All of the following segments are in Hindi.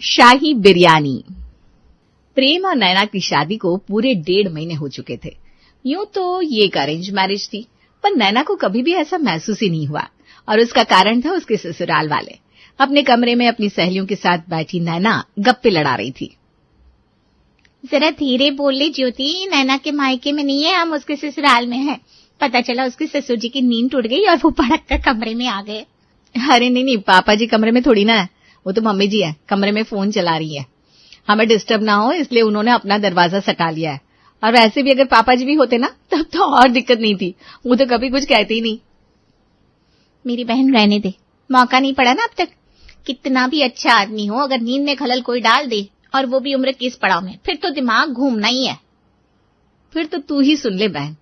शाही बिरयानी। प्रेम और नैना की शादी को पूरे 1.5 महीने हो चुके थे। यूं तो ये एक अरेंज मैरिज थी, पर नैना को कभी भी ऐसा महसूस ही नहीं हुआ और उसका कारण था उसके ससुराल वाले। अपने कमरे में अपनी सहेलियों के साथ बैठी नैना गप्पे लड़ा रही थी। जरा धीरे बोल ले ज्योति, नैना के मायके में नहीं है, हम उसके ससुराल में हैं। पता चला उसके ससुर जी की नींद टूट गई और वो भड़क कर कमरे में आ गए। अरे नहीं, पापा जी कमरे में थोड़ी ना है, वो तो मम्मी जी है, कमरे में फोन चला रही है। हमें डिस्टर्ब ना हो इसलिए उन्होंने अपना दरवाजा सटा लिया है। और वैसे भी अगर पापा जी भी होते ना तब तो और दिक्कत नहीं थी, वो तो कभी कुछ कहते ही नहीं। मेरी बहन रहने दे, मौका नहीं पड़ा ना अब तक। कितना भी अच्छा आदमी हो, अगर नींद में खलल कोई डाल दे, और वो भी उम्र के इस पड़ाव में, फिर तो दिमाग घूमना ही है। फिर तो तू ही सुन ले बहन,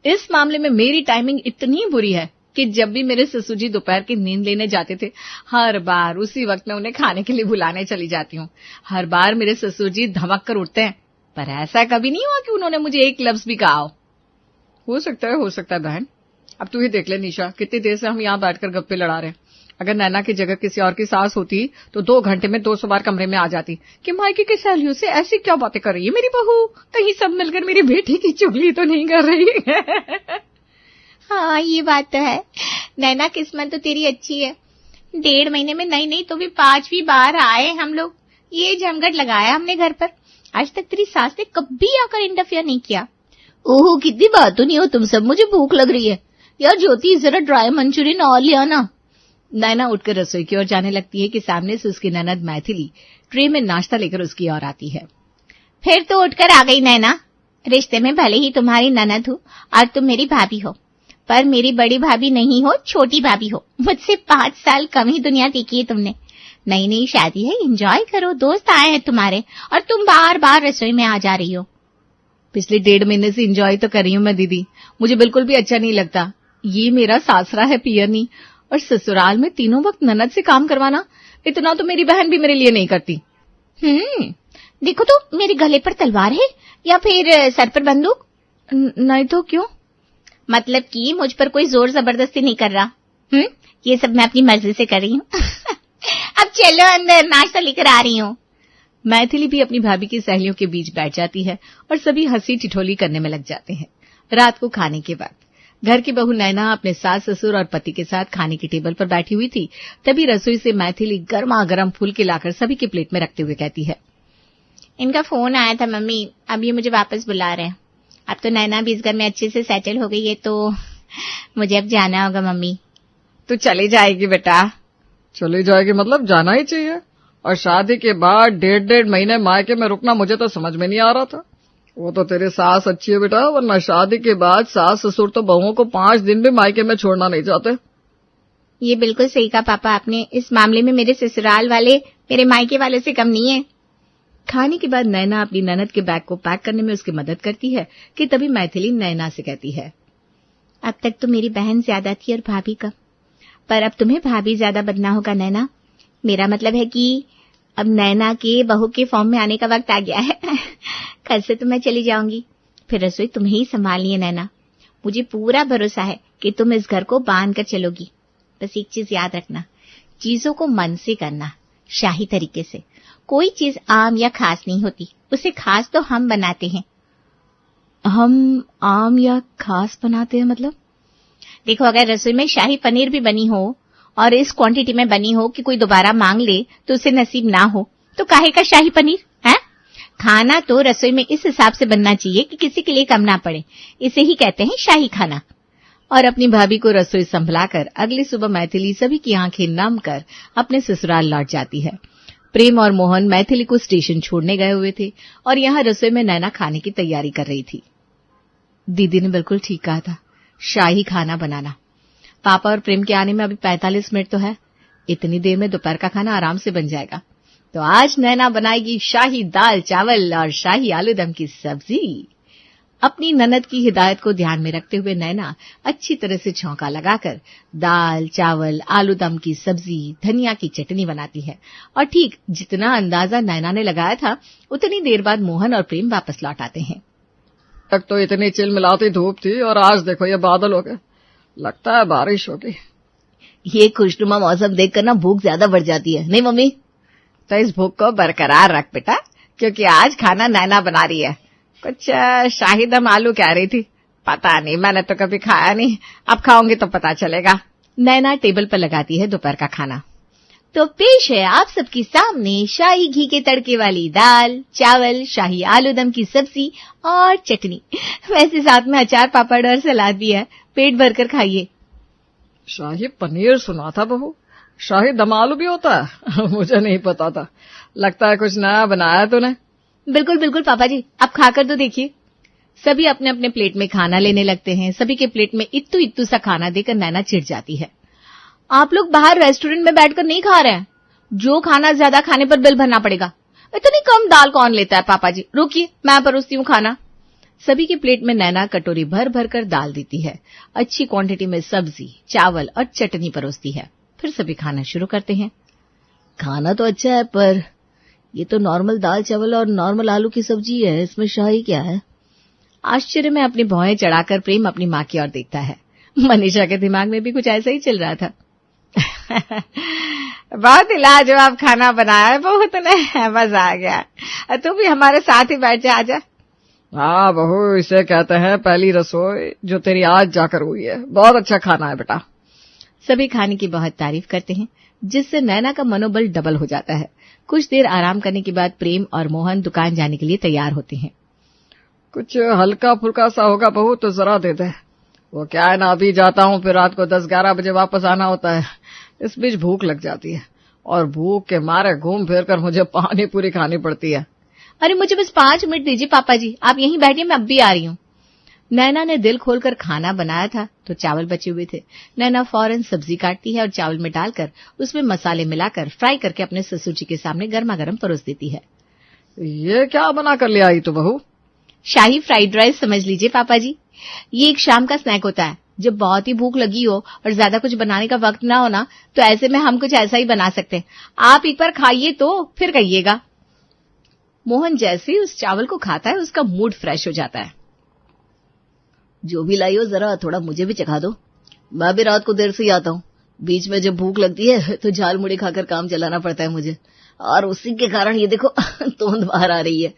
इस मामले में मेरी टाइमिंग इतनी बुरी है कि जब भी मेरे ससुर जी दोपहर की नींद लेने जाते थे, हर बार उसी वक्त मैं उन्हें खाने के लिए बुलाने चली जाती हूँ। हर बार मेरे ससुर जी धमक कर उठते हैं, पर ऐसा कभी नहीं हुआ कि उन्होंने मुझे एक लफ्ज भी कहा हो सकता है बहन। अब तू ही देख ले निशा, कितनी देर से हम यहाँ बैठकर गप्पे लड़ा रहे हैं। अगर नैना की जगह किसी और की सास होती तो 2 घंटे में 200 बार कमरे में आ जाती कि मायके की सहेलियों से ऐसी क्या बातें कर रही है मेरी बहू, कहीं सब मिलकर मेरी बेटी की चुगली तो नहीं कर रही है। हाँ ये बात तो है, नैना किस्मत तो तेरी अच्छी है। 1.5 महीने में नहीं तो भी 5वीं बार आए हम लोग। ये जमघट लगाया हमने घर पर। आज तक तेरी सास ने कभी आकर इंटरफेयर नहीं किया। ओहो कितनी बात तो नहीं हो तुम सब, मुझे भूख लग रही है यार। ज्योति जरा ड्राई मंचूरियन और ले आना। नैना उठकर रसोई की ओर जाने लगती है कि सामने से उसकी ननद मैथिली ट्रे में नाश्ता लेकर उसकी ओर आती है। फिर तो उठकर आ गई नैना। रिश्ते में भले ही तुम्हारी ननद हो और तुम मेरी भाभी हो, पर मेरी बड़ी भाभी नहीं हो, छोटी भाभी हो। मुझसे 5 साल कम ही दुनिया देखी है तुमने। नई शादी है, एंजॉय करो, दोस्त आए हैं तुम्हारे और तुम बार बार रसोई में आ जा रही हो। पिछले 1.5 महीने से एंजॉय तो कर रही हूं मैं दीदी, मुझे बिल्कुल भी अच्छा नहीं लगता। ये मेरा सासरा है पियरनी, और ससुराल में तीनों वक्त ननद से काम करवाना, इतना तो मेरी बहन भी मेरे लिए नहीं करती। देखो तो मेरे गले पर तलवार है या फिर सर पर बंदूक? नहीं तो क्यों? मतलब कि मुझ पर कोई जोर जबरदस्ती नहीं कर रहा। ये सब मैं अपनी मर्जी से कर रही हूँ। अब चलो अंदर, नाश्ता लेकर आ रही हूँ। मैथिली भी अपनी भाभी की सहेलियों के बीच बैठ जाती है और सभी हंसी ठिठोली करने में लग जाते हैं। रात को खाने के बाद घर की बहू नैना अपने सास ससुर और पति के साथ खाने की टेबल पर बैठी हुई थी। तभी रसोई से मैथिली गर्मा गर्म फुलके लाकर सभी के प्लेट में रखते हुए कहती है, इनका फोन आया था मम्मी, अब ये मुझे वापस बुला रहे हैं। अब तो नैना भी इस घर में अच्छे से सेटल हो गई है, तो मुझे अब जाना होगा मम्मी। तू चली जाएगी बेटा? चली जाएगी मतलब जाना ही चाहिए। और शादी के बाद 1.5 महीने मायके में रुकना मुझे तो समझ में नहीं आ रहा था। वो तो तेरी सास अच्छी है बेटा, वरना शादी के बाद सास ससुर तो बहुओं को 5 दिन भी मायके में छोड़ना नहीं चाहते। ये बिल्कुल सही कहा पापा आपने। इस मामले में मेरे ससुराल वाले मेरे मायके वाले से कम नहीं है। खाने के बाद नैना अपनी ननद के बैग को पैक करने में उसकी मदद करती है कि तभी मैथिली नैना से कहती है, अब तक तो मेरी बहन ज्यादा थी और भाभी का, पर अब तुम्हें भाभी ज्यादा बनना होगा नैना। मेरा मतलब है कि अब नैना के बहू के फॉर्म में आने का वक्त आ गया है। कल से तो मैं चली जाऊंगी, फिर रसोई तुम्हें ही संभालनी है नैना। मुझे पूरा भरोसा है कि तुम इस घर को बांध कर चलोगी। बस एक चीज याद रखना, चीजों को मन से करना, शाही तरीके से। कोई चीज आम या खास नहीं होती, उसे खास तो हम बनाते हैं। हम आम या खास बनाते हैं मतलब? देखो, अगर रसोई में शाही पनीर भी बनी हो और इस क्वांटिटी में बनी हो कि कोई दोबारा मांग ले तो उसे नसीब ना हो, तो काहे का शाही पनीर है? खाना तो रसोई में इस हिसाब से बनना चाहिए कि किसी के लिए कम ना पड़े। इसे ही कहते हैं शाही खाना। और अपनी भाभी को रसोई संभलाकर अगली सुबह मैथिली सभी की आंखें नम कर अपने ससुराल लौट जाती है। प्रेम और मोहन मैथिली को स्टेशन छोड़ने गए हुए थे और यहाँ रसोई में नैना खाने की तैयारी कर रही थी। दीदी ने बिल्कुल ठीक कहा था, शाही खाना बनाना। पापा और प्रेम के आने में अभी 45 मिनट तो है, इतनी देर में दोपहर का खाना आराम से बन जाएगा। तो आज नैना बनाएगी शाही दाल चावल और शाही आलू दम की सब्जी। अपनी ननद की हिदायत को ध्यान में रखते हुए नैना अच्छी तरह से छौंका लगाकर दाल चावल आलू दम की सब्जी धनिया की चटनी बनाती है। और ठीक जितना अंदाजा नैना ने लगाया था, उतनी देर बाद मोहन और प्रेम वापस लौट आते हैं। तक तो इतनी चिलमिलाती धूप थी और आज देखो ये बादल हो गए, लगता है बारिश होगी। ये खुशनुमा मौसम देखकर ना भूख ज्यादा बढ़ जाती है, नहीं मम्मी? तो इस भूख को बरकरार रख बेटा, क्योंकि आज खाना नैना बना रही है। कुछ शाही दम आलू कह रही थी, पता नहीं, मैंने तो कभी खाया नहीं, अब खाऊंगी तो पता चलेगा। नैना टेबल पर लगाती है दोपहर का खाना। तो पेश है आप सबके सामने शाही घी के तड़के वाली दाल, चावल, शाही आलू दम की सब्जी और चटनी। वैसे साथ में अचार, पापड़ और सलाद भी है। पेट भरकर खाइए। शाही पनीर सुना था बहू, शाही दम आलू भी होता है? मुझे नहीं पता था, लगता है कुछ नया बनाया तूने। बिल्कुल बिल्कुल पापा जी, आप खाकर तो देखिए। सभी अपने अपने प्लेट में खाना लेने लगते हैं। सभी के प्लेट में इत्तू इत्तू सा खाना देकर नैना चिढ़ जाती है। आप लोग बाहर रेस्टोरेंट में बैठकर नहीं खा रहे हैं? जो खाना ज्यादा खाने पर बिल भरना पड़ेगा। इतनी कम दाल कौन लेता है पापा जी? रुकिए, मैं परोसती हूँ खाना। सभी के प्लेट में नैना कटोरी भर भर कर दाल देती है। अच्छी क्वांटिटी में सब्जी, चावल और चटनी परोसती है। फिर सभी खाना शुरू करते हैं। खाना तो अच्छा है, पर ये तो नॉर्मल दाल चावल और नॉर्मल आलू की सब्जी है, इसमें शाही क्या है? आश्चर्य में अपनी भौहें चढ़ाकर प्रेम अपनी माँ की ओर देखता है। मनीषा के दिमाग में भी कुछ ऐसा ही चल रहा था। बहुत ही लाजवाब खाना बनाया है बहू तूने, मजा आ गया। तू भी हमारे साथ ही बैठ जा, आजा। हाँ बहू, इसे कहते हैं पहली रसोई जो तेरी आज जाकर हुई है। बहुत अच्छा खाना है बेटा। सभी खाने की बहुत तारीफ करते हैं, जिससे नैना का मनोबल डबल हो जाता है। कुछ देर आराम करने के बाद प्रेम और मोहन दुकान जाने के लिए तैयार होते हैं। कुछ हल्का फुल्का सा होगा बहू तो जरा दे दे। वो क्या है ना, अभी जाता हूँ फिर रात को 10-11 बजे वापस आना होता है। इस बीच भूख लग जाती है और भूख के मारे घूम फिर कर मुझे पानी पूरी खानी पड़ती है। अरे मुझे बस 5 मिनट दीजिए पापा जी, आप यहीं बैठिए, मैं अब भी आ रही हूँ। नैना ने दिल खोलकर खाना बनाया था तो चावल बचे हुए थे। नैना फौरन सब्जी काटती है और चावल में डालकर उसमें मसाले मिलाकर फ्राई करके अपने ससुर जी के सामने गर्मा गर्म परोस देती है। ये क्या बना कर ले आई तू बहू? शाही फ्राइड राइस समझ लीजिए पापा जी। ये एक शाम का स्नैक होता है। जब बहुत ही भूख लगी हो और ज्यादा कुछ बनाने का वक्त ना हो ना, तो ऐसे में हम कुछ ऐसा ही बना सकते हैं। आप एक बार खाइए तो फिर कहिएगा। मोहन जैसे ही उस चावल को खाता है उसका मूड फ्रेश हो जाता है। जो भी लाई हो जरा थोड़ा मुझे भी चखा दो, मैं भी रात को देर से ही आता हूँ। बीच में जब भूख लगती है तो झाल मुड़ी खाकर काम चलाना पड़ता है मुझे, और उसी के कारण ये देखो तोंद बाहर आ रही है।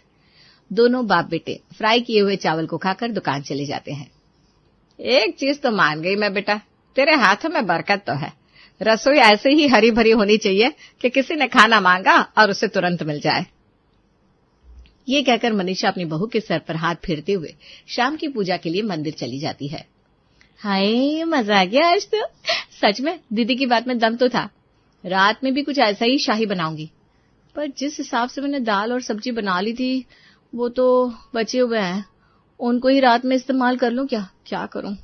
दोनों बाप बेटे फ्राई किए हुए चावल को खाकर दुकान चले जाते हैं। एक चीज तो मान गई मैं बेटा, तेरे हाथों में बरकत तो है। रसोई ऐसे ही हरी भरी होनी चाहिए कि किसी ने खाना मांगा और उसे तुरंत मिल जाए। ये कहकर मनीषा अपनी बहू के सर पर हाथ फेरते हुए शाम की पूजा के लिए मंदिर चली जाती है। हाय मजा आ गया आज तो। सच में दीदी की बात में दम तो था। रात में भी कुछ ऐसा ही शाही बनाऊंगी, पर जिस हिसाब से मैंने दाल और सब्जी बना ली थी वो तो बचे हुए हैं, उनको ही रात में इस्तेमाल कर लूं क्या करूं।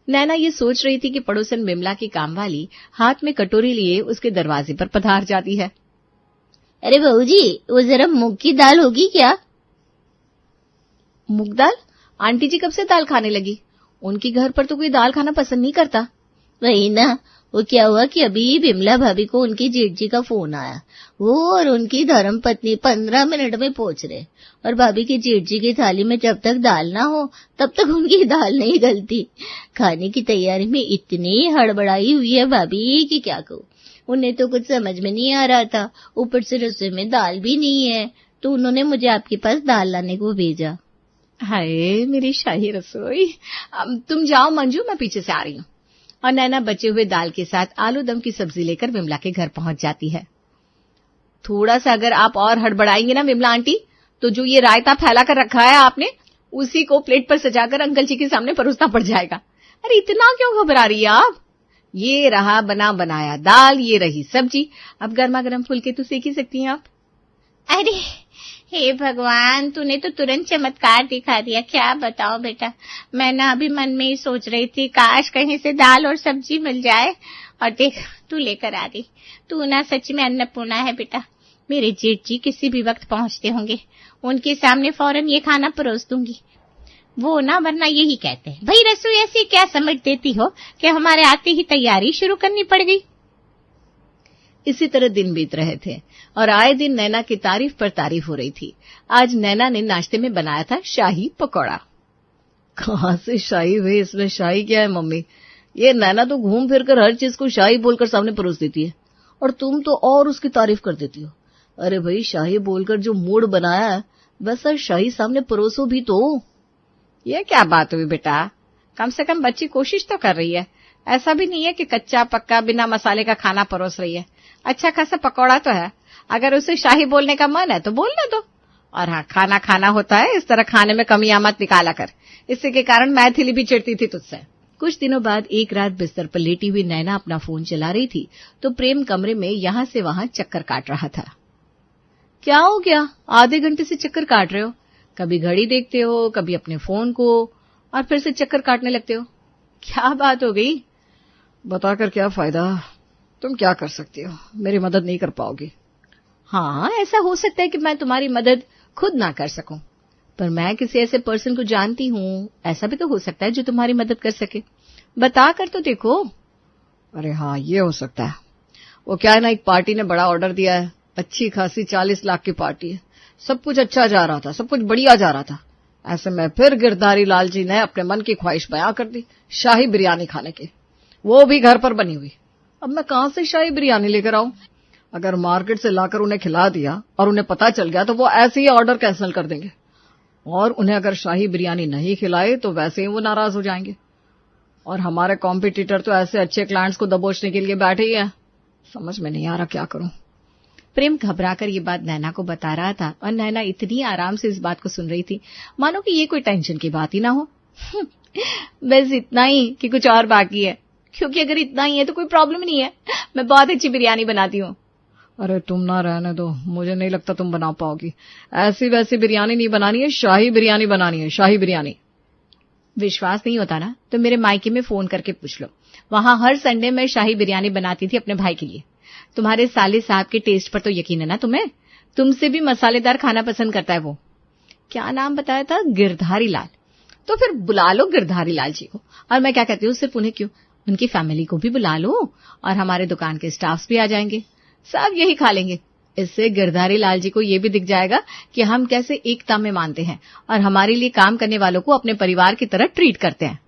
नैना ये सोच रही थी कि पड़ोसन बिमला की कामवाली हाथ में कटोरी लिए उसके दरवाजे पर पधार जाती है। अरे बहू जी, वो जरा मूंग की दाल होगी क्या? मूंग दाल? आंटी जी कब से दाल खाने लगी? उनके घर पर तो कोई दाल खाना पसंद नहीं करता। वही ना, वो क्या हुआ कि अभी बिमला भाभी को उनकी जेठ जी का फोन आया। वो और उनकी धर्मपत्नी 15 मिनट में पहुंच रहे, और भाभी की जेठ जी की थाली में जब तक दाल ना हो तब तक उनकी दाल नहीं गलती। खाने की तैयारी में इतनी हड़बड़ाई हुई है भाभी कि क्या कहूँ। उन्हें तो कुछ समझ में नहीं आ रहा था, ऊपर से रसोई में दाल भी नहीं है, तो उन्होंने मुझे आपके पास दाल लाने को भेजा। हाय मेरी शाही रसोई। तुम जाओ मंजू, मैं पीछे से आ रही हूँ। और नैना बचे हुए दाल के साथ आलू दम की सब्जी लेकर विमला के घर पहुंच जाती है। थोड़ा सा अगर आप और हड़बड़ाएंगे ना विमला आंटी, तो जो ये रायता फैला कर रखा है आपने, उसी को प्लेट पर सजाकर अंकल जी के सामने परोसना पड़ जाएगा। अरे इतना क्यों घबरा रही है आप? ये रहा बना बनाया दाल, ये रही सब्जी, अब गर्मा गर्म फुलके तो सेक ही सकती हैं आप। अरे हे भगवान, तूने तो तुरंत चमत्कार दिखा दिया। क्या बताओ बेटा, मैं ना अभी मन में ही सोच रही थी काश कहीं से दाल और सब्जी मिल जाए, और देख तू लेकर आ रही। तू ना सच में अन्नपूर्णा है बेटा। मेरे जेठ जी किसी भी वक्त पहुंचते होंगे, उनके सामने फौरन ये खाना परोस दूंगी। वो ना वरना यही कहते हैं, भाई रसोई ऐसी क्या समझ देती हो कि हमारे आते ही तैयारी शुरू करनी पड़ गई। इसी तरह दिन बीत रहे थे और आए दिन नैना की तारीफ पर तारीफ हो रही थी। आज नैना ने नाश्ते में बनाया था शाही पकौड़ा। कहाँ से शाही हुई, इसमें शाही क्या है मम्मी? ये नैना तो घूम फिर कर हर चीज को शाही बोलकर सामने परोस देती है, और तुम तो और उसकी तारीफ कर देती हो। अरे भाई, शाही बोलकर जो मूड बनाया है वैसा शाही सामने परोसो भी तो। ये क्या बात हुई बेटा, कम से कम बच्ची कोशिश तो कर रही है। ऐसा भी नहीं है कि कच्चा पक्का बिना मसाले का खाना परोस रही है। अच्छा खासा पकौड़ा तो है। अगर उसे शाही बोलने का मन है तो बोलने दो। और हाँ, खाना खाना होता है, इस तरह खाने में कमियां मत निकाला कर। इसी के कारण मैथिली भी चिढ़ती थी तुझसे। कुछ दिनों बाद एक रात बिस्तर पर लेटी हुई नैना अपना फोन चला रही थी तो प्रेम कमरे में यहां से वहां चक्कर काट रहा था। क्या हो गया, आधे घंटे से चक्कर काट रहे हो? कभी घड़ी देखते हो, कभी अपने फोन को, और फिर से चक्कर काटने लगते हो। क्या बात हो गई? बताकर क्या फायदा, तुम क्या कर सकती हो, मेरी मदद नहीं कर पाओगी। हाँ, ऐसा हो सकता है कि मैं तुम्हारी मदद खुद ना कर सकूं, पर मैं किसी ऐसे पर्सन को जानती हूँ, ऐसा भी तो हो सकता है जो तुम्हारी मदद कर सके। बता कर तो देखो। अरे हाँ, ये हो सकता है। वो क्या है ना, एक पार्टी ने बड़ा ऑर्डर दिया है, अच्छी खासी 40 लाख की पार्टी है। सब कुछ अच्छा जा रहा था, सब कुछ बढ़िया जा रहा था। ऐसे में फिर गिरधारी लाल जी ने अपने मन की ख्वाहिश बयां कर दी, शाही बिरयानी खाने की, वो भी घर पर बनी हुई। अब मैं कहां से शाही बिरयानी लेकर आऊं? अगर मार्केट से लाकर उन्हें खिला दिया और उन्हें पता चल गया तो वो ऐसे ही ऑर्डर कैंसिल कर देंगे। और उन्हें अगर शाही बिरयानी नहीं खिलाए तो वैसे ही वो नाराज हो जाएंगे। और हमारे कॉम्पिटिटर तो ऐसे अच्छे क्लाइंट्स को दबोचने के लिए बैठे ही हैं। समझ में नहीं आ रहा क्या करूं। प्रेम घबराकर ये बात नैना को बता रहा था और नैना इतनी आराम से इस बात को सुन रही थी मानो कि ये कोई टेंशन की बात ही ना हो। बस इतना ही कि कुछ और बाकी है, क्योंकि अगर इतना ही है तो कोई प्रॉब्लम नहीं है, मैं बहुत अच्छी बिरयानी बनाती हूँ। अरे तुम ना रहने दो, मुझे नहीं लगता तुम बना पाओगी। ऐसी वैसी बिरयानी नहीं बनानी है, शाही बिरयानी बनानी है, शाही बिरयानी। विश्वास नहीं होता ना तो मेरे मायके में फोन करके पूछ लो, वहां हर संडे में शाही बिरयानी बनाती थी अपने भाई के लिए। तुम्हारे साले साहब के टेस्ट पर तो यकीन है ना तुम्हें, तुमसे भी मसालेदार खाना पसंद करता है वो। क्या नाम बताया था? गिरधारी लाल। तो फिर बुला लो गिरधारी लाल जी को। और मैं क्या कहती हूँ, सिर्फ उन्हें क्यों, उनकी फैमिली को भी बुला लो और हमारे दुकान के स्टाफ्स भी आ जाएंगे, सब यही खा लेंगे। इससे गिरधारी लाल जी को ये भी दिख जाएगा कि हम कैसे एकता में मानते हैं और हमारे लिए काम करने वालों को अपने परिवार की तरह ट्रीट करते हैं।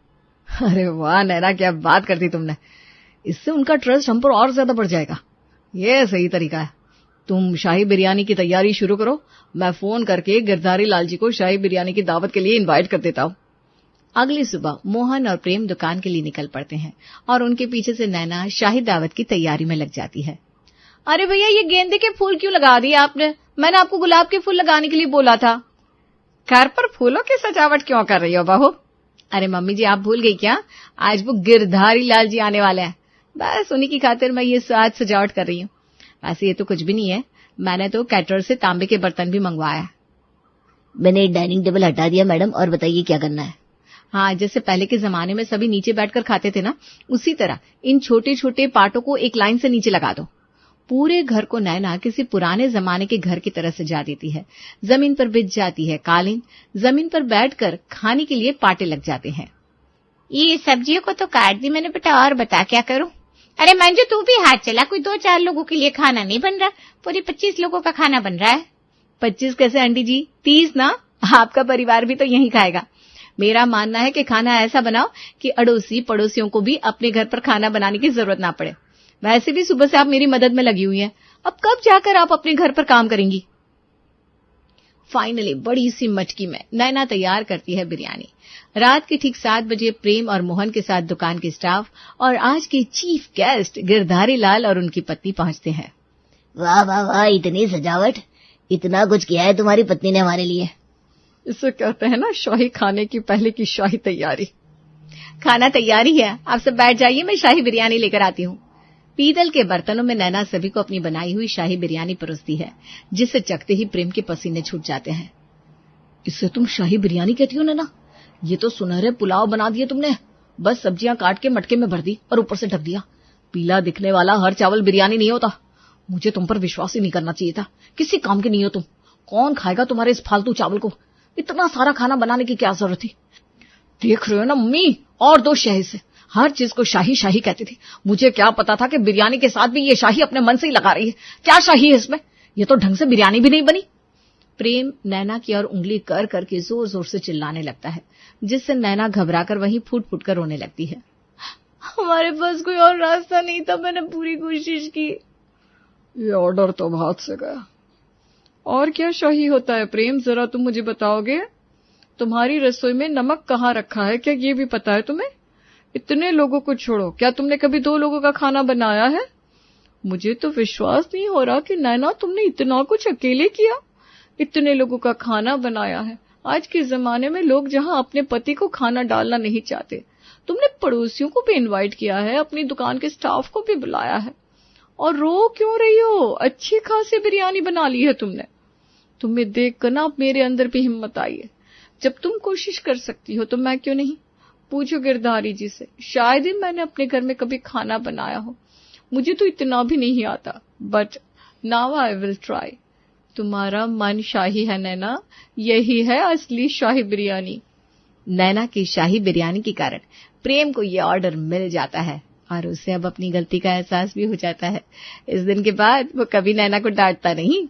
अरे वाह नैना, क्या बात करती तुमने। इससे उनका ट्रस्ट हम पर और ज्यादा बढ़ जाएगा। ये सही तरीका है। तुम शाही बिरयानी की तैयारी शुरू करो, मैं फोन करके गिरधारी लाल जी को शाही बिरयानी की दावत के लिए इनवाइट कर देता हूँ। अगली सुबह मोहन और प्रेम दुकान के लिए निकल पड़ते हैं और उनके पीछे से नैना शाही दावत की तैयारी में लग जाती है। अरे भैया, ये गेंदे के फूल क्यों लगा दिए आपने? मैंने आपको गुलाब के फूल लगाने के लिए बोला था। घर पर फूलों की सजावट क्यों कर रही हो बहू? अरे मम्मी जी, आप भूल गई क्या? आज वो गिरधारी लाल जी आने वाले हैं, बस उन्हीं की खातिर मैं ये आज सजावट कर रही हूँ। वैसे ये तो कुछ भी नहीं है, मैंने तो कैटरर से तांबे के बर्तन भी मंगवाया। मैंने डाइनिंग टेबल हटा दिया मैडम, और बताइए क्या करना है? हाँ, जैसे पहले के जमाने में सभी नीचे बैठकर खाते थे ना, उसी तरह इन छोटे छोटे पार्टों को एक लाइन से नीचे लगा दो। पूरे घर को नैना किसी पुराने जमाने के घर की तरह सजा देती है। जमीन पर बिछ जाती है कालीन, जमीन पर बैठकर खाने के लिए पाटे लग जाते हैं। ये सब्जियों को तो काट दी मैंने बेटा, और बता क्या करूं? अरे मंजू, तू भी हाथ चला, कोई 2-4 लोगों के लिए खाना नहीं बन रहा, पूरे 25 लोगों का खाना बन रहा है। 25 कैसे आंटी जी, 30 ना, आपका परिवार भी तो यही खाएगा। मेरा मानना है कि खाना ऐसा बनाओ कि अड़ोसी पड़ोसियों को भी अपने घर पर खाना बनाने की जरूरत ना पड़े। वैसे भी सुबह से आप मेरी मदद में लगी हुई हैं, अब कब जाकर आप अपने घर पर काम करेंगी? फाइनली बड़ी सी मटकी में नैना तैयार करती है बिरयानी। रात के ठीक 7 बजे प्रेम और मोहन के साथ दुकान के स्टाफ और आज के चीफ गेस्ट गिरधारी लाल और उनकी पत्नी पहुंचते हैं। वाह वाह वाह, इतनी सजावट, इतना कुछ किया है तुम्हारी पत्नी ने हमारे लिए। इसे कहते हैं ना शाही खाने की पहले की शाही तैयारी। खाना तैयारी है, आप सब बैठ जाइए, मैं शाही बिरयानी लेकर आती हूँ। पीतल के बर्तनों में नैना सभी को अपनी बनाई हुई शाही बिरयानी परोसती है, जिसे चखते ही प्रेम के पसीने छूट जाते हैं। इससे तुम शाही बिरयानी कहती हो नैना? ये तो सुनहरे पुलाव बना दिए तुमने। बस सब्जियां काट के मटके में भर दी और ऊपर से ढक दिया। पीला दिखने वाला हर चावल बिरयानी नहीं होता। मुझे तुम पर विश्वास ही नहीं करना चाहिए था, किसी काम के नहीं हो तुम। कौन खाएगा तुम्हारे इस फालतू चावल को? इतना सारा खाना बनाने की क्या जरूरत थी? देख रहे हो ना मम्मी, और 2 शाही से हर चीज को शाही शाही कहती थी। मुझे क्या पता था कि बिरयानी के साथ भी ये शाही अपने मन से ही लगा रही है। क्या शाही है इसमें? ये तो ढंग से बिरयानी भी नहीं बनी। प्रेम नैना की ओर उंगली कर करके जोर जोर से चिल्लाने लगता है, जिससे नैना घबराकर वहीं फूट फूट कर रोने लगती है। हमारे पास कोई और रास्ता नहीं था, मैंने पूरी कोशिश की। ये ऑर्डर तो हाथ से गया। और क्या शाही होता है प्रेम, जरा तुम मुझे बताओगे? तुम्हारी रसोई में नमक कहाँ रखा है, क्या ये भी पता है तुम्हें? इतने लोगों को छोड़ो, क्या तुमने कभी 2 लोगों का खाना बनाया है? मुझे तो विश्वास नहीं हो रहा कि नैना तुमने इतना कुछ अकेले किया, इतने लोगों का खाना बनाया है। आज के जमाने में लोग जहां अपने पति को खाना डालना नहीं चाहते, तुमने पड़ोसियों को भी इनवाइट किया है, अपनी दुकान के स्टाफ को भी बुलाया है। और रो क्यों रही हो? अच्छी खासी बिरयानी बना ली है तुमने। तुम्हें देखकर ना अब मेरे अंदर भी हिम्मत आई है। जब तुम कोशिश कर सकती हो तो मैं क्यों नहीं? पूछो गिरधारी जी से, शायद ही मैंने अपने घर में कभी खाना बनाया हो। मुझे तो इतना भी नहीं आता, but now I will try. तुम्हारा मन शाही है नैना, यही है असली शाही बिरयानी। नैना की शाही बिरयानी के कारण प्रेम को ये ऑर्डर मिल जाता है और उसे अब अपनी गलती का एहसास भी हो जाता है। इस दिन के बाद वो कभी नैना को डांटता नहीं।